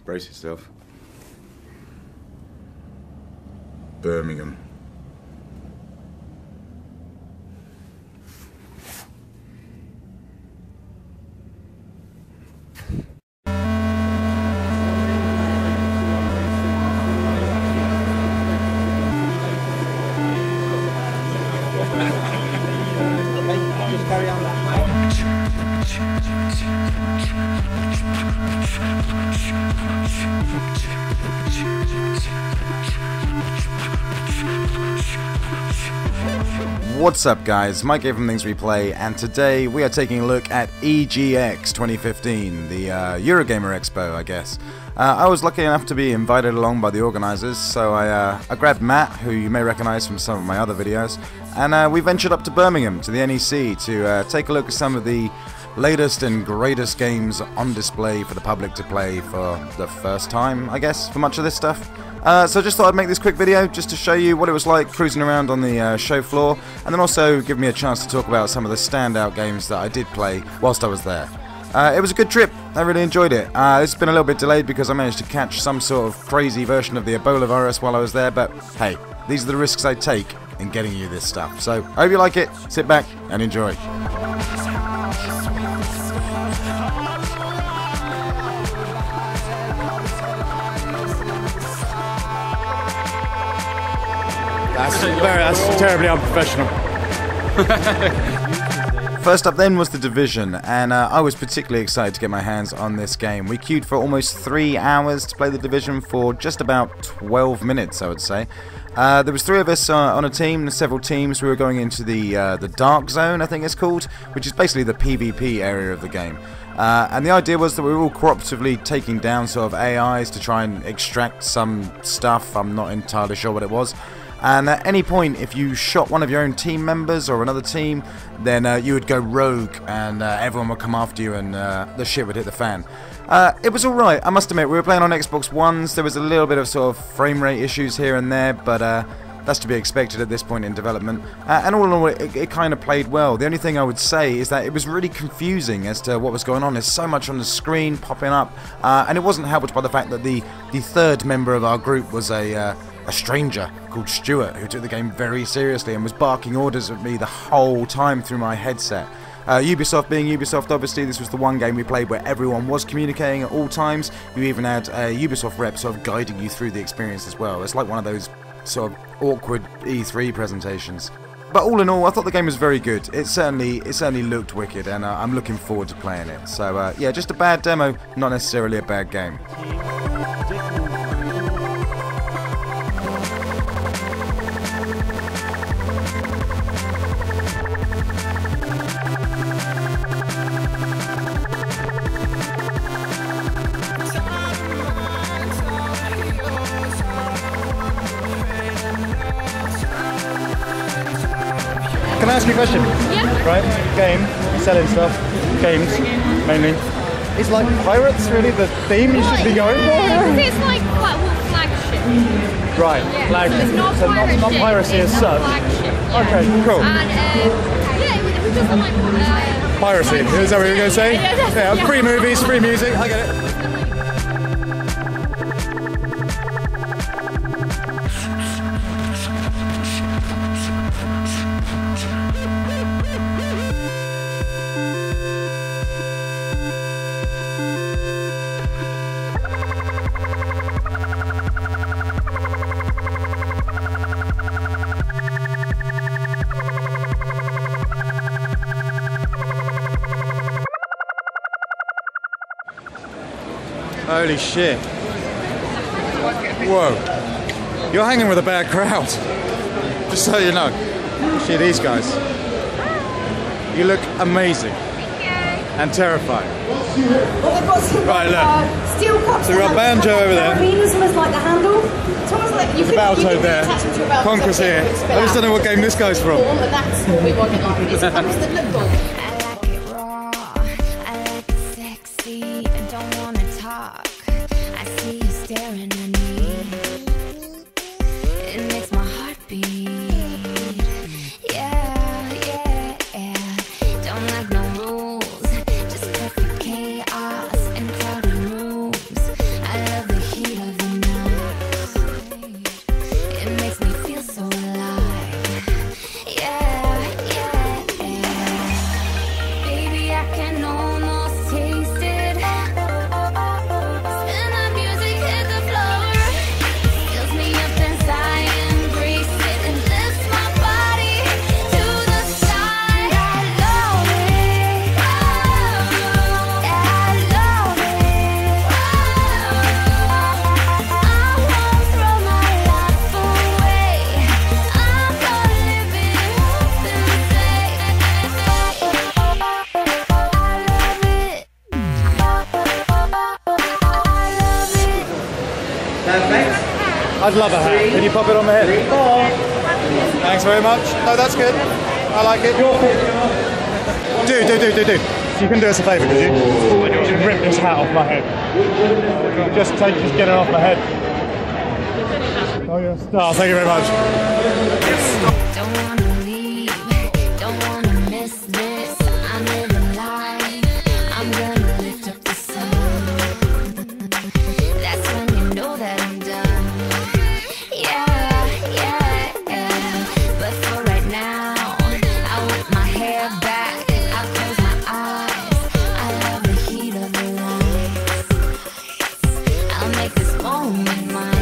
Brace yourself. Birmingham. Just carry on that. What's up guys, Mike here from Things We Play, and today we are taking a look at EGX 2015, the Eurogamer Expo, I guess. I was lucky enough to be invited along by the organisers, so I grabbed Matt, who you may recognise from some of my other videos, and we ventured up to Birmingham, to the NEC, to take a look at some of the latest and greatest games on display for the public to play for the first time, I guess, for much of this stuff. So I just thought I'd make this quick video just to show you what it was like cruising around on the show floor, and then also give me a chance to talk about some of the standout games that I did play whilst I was there. It was a good trip, I really enjoyed it. It's been a little bit delayed because I managed to catch some sort of crazy version of the Ebola virus while I was there, but hey, these are the risks I take in getting you this stuff. So I hope you like it, sit back and enjoy. That's terribly unprofessional. First up then was The Division, and I was particularly excited to get my hands on this game. We queued for almost 3 hours to play The Division for just about 12 minutes, I would say. There was 3 of us on a team, several teams. We were going into the Dark Zone, I think it's called, which is basically the PvP area of the game. And the idea was that we were all cooperatively taking down sort of AIs to try and extract some stuff. I'm not entirely sure what it was. And at any point, if you shot one of your own team members or another team, then you would go rogue and everyone would come after you and the shit would hit the fan. It was alright, I must admit. We were playing on Xbox Ones. There was a little bit of sort of frame rate issues here and there, but that's to be expected at this point in development. And all in all, it kind of played well. The only thing I would say is that it was really confusing as to what was going on. There's so much on the screen popping up, and it wasn't helped by the fact that the third member of our group was a stranger called Stuart, who took the game very seriously and was barking orders at me the whole time through my headset. Ubisoft being Ubisoft, obviously, this was the one game we played where everyone was communicating at all times. You even had a Ubisoft rep sort of guiding you through the experience as well. It's like one of those sort of awkward E3 presentations. But all in all, I thought the game was very good. It certainly looked wicked, and I'm looking forward to playing it. So yeah, just a bad demo, not necessarily a bad game. Can I ask you a question? Yeah. Right, game, selling stuff, games mainly. Is like pirates really the theme you should be going for? It's like flagship. Right, Yeah. flagship. So it's not piracy as such. Flagship. Yeah. Okay, cool. And yeah, it doesn't like Piracy, is that what you were going to say? Yeah. Free movies, free music, I get it. Holy shit. Whoa. You're hanging with a bad crowd. Just so you know. See these guys. You look amazing. And terrifying. Well, they've got some Right, look. steel cups. So we've got Banjo over there. Carabiners almost like the handle. It's almost like you There's a Balto there. Conker's here. I just don't know what game this guy's from. And that's what we want to like. It's pumps that look good. I love I'd love a hat. Can you pop it on my head? Thanks very much. No, that's good. I like it. Do. You can do us a favour, could you? Just rip this hat off my head. Just get it off my head. Oh yes. No, thank you very much. Don't wanna leave, don't wanna miss this. I'm living life, I'm gonna lift up the sun. That's when you know that I'm done. Yeah. But for right now, I want my hair back, I close my eyes. I love the heat of the lights. I'll make this moment mine.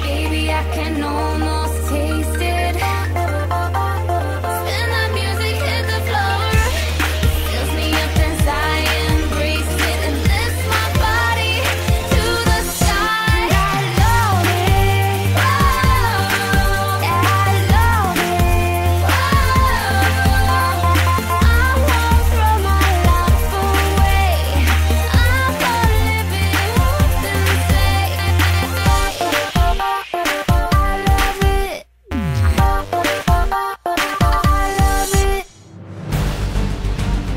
Baby, I can almost taste it. When the music hit the floor, fills me up inside, embrace it and lifts my body to the sky. I love it. Oh, I love it. Oh, I won't throw my life away. I'm gonna live it up and say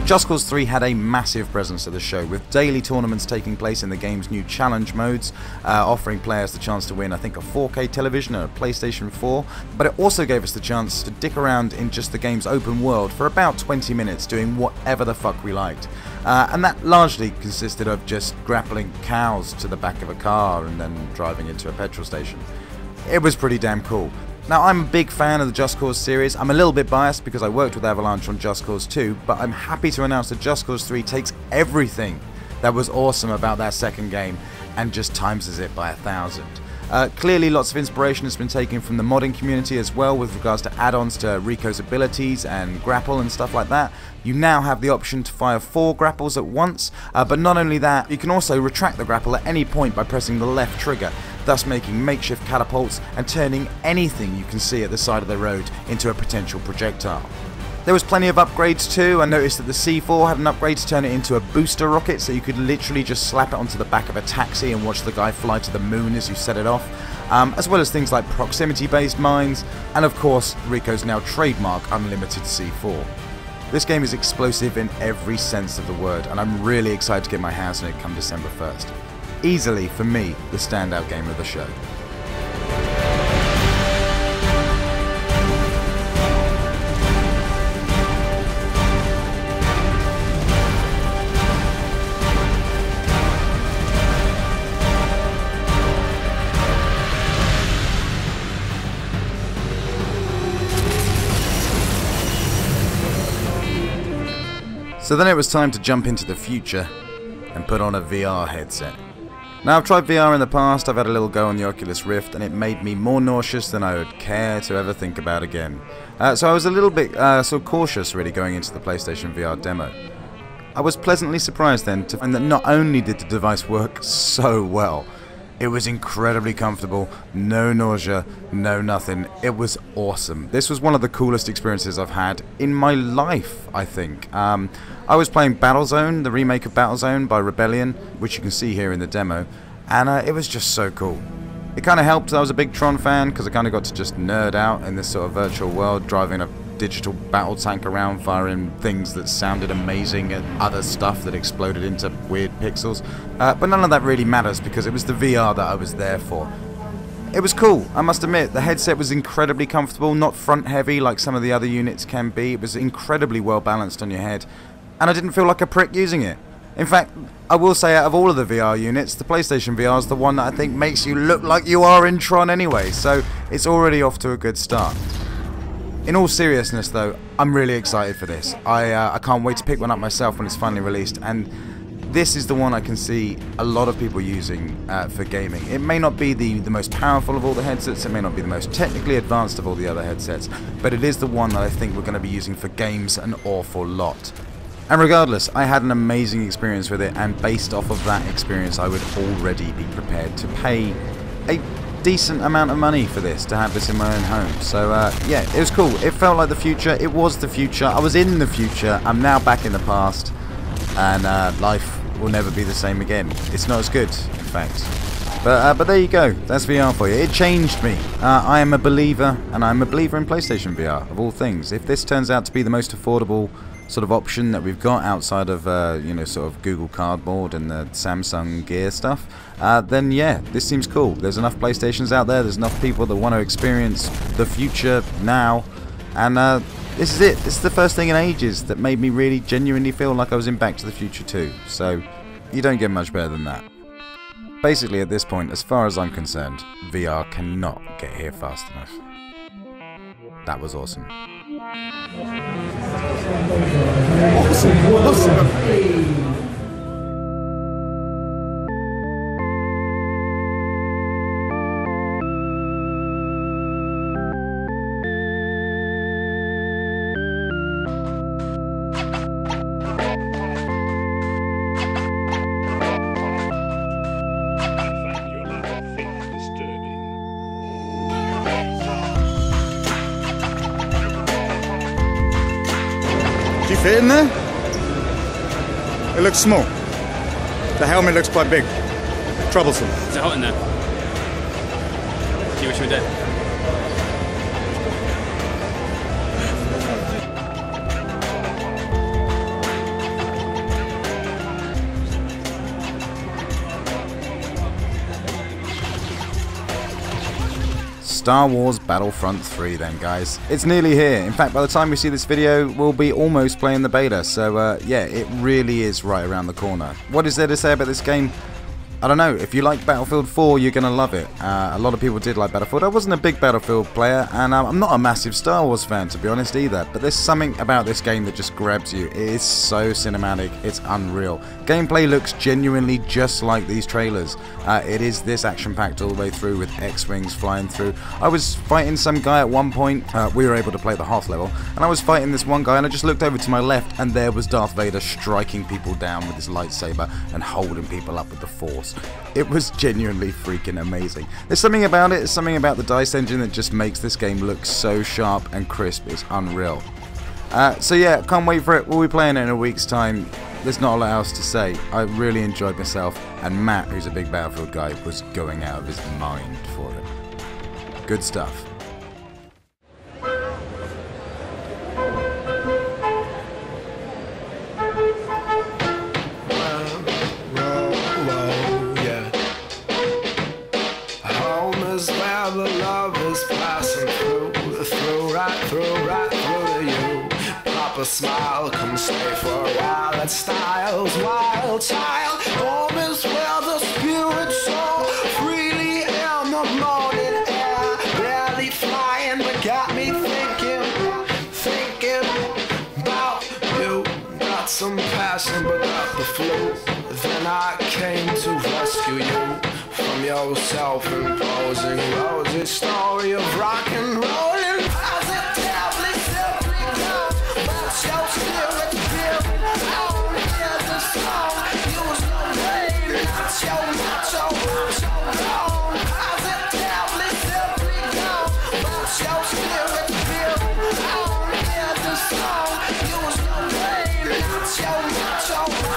Just Cause 3 had a massive presence at the show, with daily tournaments taking place in the game's new challenge modes, offering players the chance to win, I think, a 4K television and a PlayStation 4, but it also gave us the chance to dick around in just the game's open world for about 20 minutes doing whatever the fuck we liked. And that largely consisted of just grappling cows to the back of a car and then driving into a petrol station. It was pretty damn cool. Now, I'm a big fan of the Just Cause series. I'm a little bit biased because I worked with Avalanche on Just Cause 2, but I'm happy to announce that Just Cause 3 takes everything that was awesome about that second game and just times it by 1,000. Clearly, lots of inspiration has been taken from the modding community as well with regards to add-ons to Rico's abilities and grapple and stuff like that. You now have the option to fire 4 grapples at once, but not only that, you can also retract the grapple at any point by pressing the left trigger, thus making makeshift catapults and turning anything you can see at the side of the road into a potential projectile. There was plenty of upgrades too. I noticed that the C4 had an upgrade to turn it into a booster rocket, so you could literally just slap it onto the back of a taxi and watch the guy fly to the moon as you set it off, as well as things like proximity based mines, and of course Rico's now trademark unlimited C4. This game is explosive in every sense of the word, and I'm really excited to get my hands on it come December 1st. Easily, for me, the standout game of the show. So then it was time to jump into the future and put on a VR headset. Now, I've tried VR in the past. I've had a little go on the Oculus Rift, and it made me more nauseous than I would care to ever think about again. So I was a little bit sort of cautious really going into the PlayStation VR demo. I was pleasantly surprised then to find that not only did the device work so well, it was incredibly comfortable, no nausea, no nothing. It was awesome. This was one of the coolest experiences I've had in my life, I think. I was playing Battlezone, the remake of Battlezone by Rebellion, which you can see here in the demo, and it was just so cool. It kind of helped that I was a big Tron fan, because I kind of got to just nerd out in this sort of virtual world, driving a digital battle tank around, firing things that sounded amazing and other stuff that exploded into weird pixels. But none of that really matters because it was the VR that I was there for. It was cool, I must admit. The headset was incredibly comfortable, not front heavy like some of the other units can be. It was incredibly well balanced on your head, and I didn't feel like a prick using it. In fact, I will say out of all of the VR units, the PlayStation VR is the one that I think makes you look like you are in Tron anyway, so it's already off to a good start. In all seriousness though, I'm really excited for this. I can't wait to pick one up myself when it's finally released, and this is the one I can see a lot of people using for gaming. It may not be the most powerful of all the headsets, it may not be the most technically advanced of all the other headsets, but it is the one that I think we're going to be using for games an awful lot. And regardless, I had an amazing experience with it, and based off of that experience I would already be prepared to pay a decent amount of money for this, to have this in my own home. So yeah, it was cool. It felt like the future. It was the future. I was in the future. I'm now back in the past, and life will never be the same again. It's not as good, in fact. But there you go. That's VR for you. It changed me. I am a believer, and I'm a believer in PlayStation VR, of all things. If this turns out to be the most affordable sort of option that we've got outside of, you know, sort of Google Cardboard and the Samsung Gear stuff, then yeah, this seems cool. There's enough PlayStations out there. There's enough people that want to experience the future now. And this is it. This is the first thing in ages that made me really genuinely feel like I was in Back to the Future 2. So you don't get much better than that. Basically, at this point, as far as I'm concerned, VR cannot get here fast enough. That was awesome. Awesome. Do you fit in there? It looks small. The helmet looks quite big. Troublesome. Is it hot in there? Do you wish we did? Star Wars Battlefront 3 then, guys. It's nearly here. In fact, by the time we see this video, we'll be almost playing the beta. So, yeah, it really is right around the corner. What is there to say about this game? I don't know. If you like Battlefield 4, you're going to love it. A lot of people did like Battlefield. I wasn't a big Battlefield player, and I'm not a massive Star Wars fan, to be honest, either. But there's something about this game that just grabs you. It is so cinematic. It's unreal. Gameplay looks genuinely just like these trailers. It is this action-packed all the way through with X-Wings flying through. I was fighting some guy at one point. We were able to play the Hoth level. And I was fighting this one guy, and I just looked over to my left, and there was Darth Vader striking people down with his lightsaber and holding people up with the Force. It was genuinely freaking amazing. There's something about it, there's something about the DICE engine that just makes this game look so sharp and crisp. It's unreal. So yeah, can't wait for it. We'll be playing it in a week's time. There's not a lot else to say. I really enjoyed myself, and Matt, who's a big Battlefield guy, was going out of his mind for it. Good stuff. A smile, come stay for a while at Styles, wild child. Home is where the spirit soar freely in the morning air. Barely flying, but got me thinking about you. Got some passion, but got the flu. Then I came to rescue you from your self-imposing rosy story of rock and rollin'. Positively simply done. Your spirit built on the song. Use your brain, not your macho bone. Positively simply gone. But your spirit built on the song. Use your brain, not your macho bone.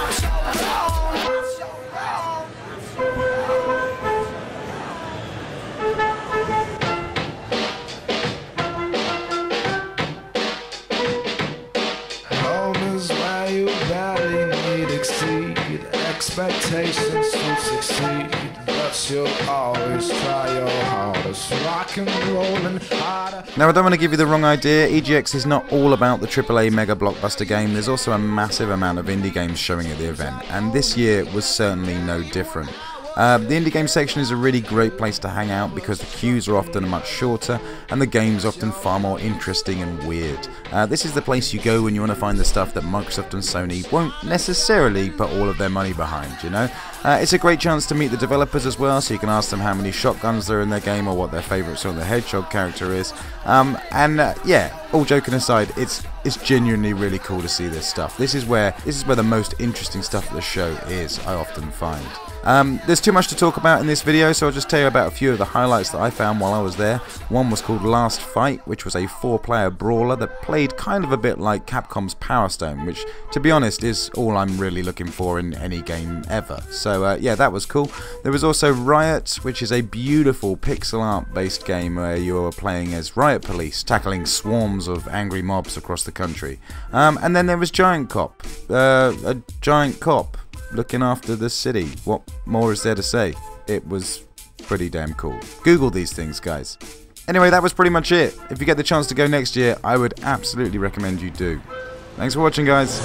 Expectations to succeed, but you'll always try your hardest. Rock and rollin' harder. Now, I don't want to give you the wrong idea. EGX is not all about the AAA mega blockbuster game. There's also a massive amount of indie games showing at the event, and this year was certainly no different. The indie game section is a really great place to hang out because the queues are often much shorter and the game's often far more interesting and weird. This is the place you go when you want to find the stuff that Microsoft and Sony won't necessarily put all of their money behind, you know? It's a great chance to meet the developers as well, so you can ask them how many shotguns there are in their game or what their favourite Sonic the Hedgehog character is. Yeah, all joking aside, it's it's genuinely really cool to see this stuff. This is where the most interesting stuff of the show is, I often find. There's too much to talk about in this video, so I'll just tell you about a few of the highlights that I found while I was there. One was called Last Fight, which was a 4-player brawler that played kind of a bit like Capcom's Power Stone, which, to be honest, is all I'm really looking for in any game ever. So yeah, that was cool. There was also Riot, which is a beautiful pixel art based game where you're playing as riot police, tackling swarms of angry mobs across the country. And then there was Giant Cop, a giant cop looking after the city. What more is there to say? It was pretty damn cool. Google these things, guys. Anyway, that was pretty much it. If you get the chance to go next year, I would absolutely recommend you do. Thanks for watching, guys.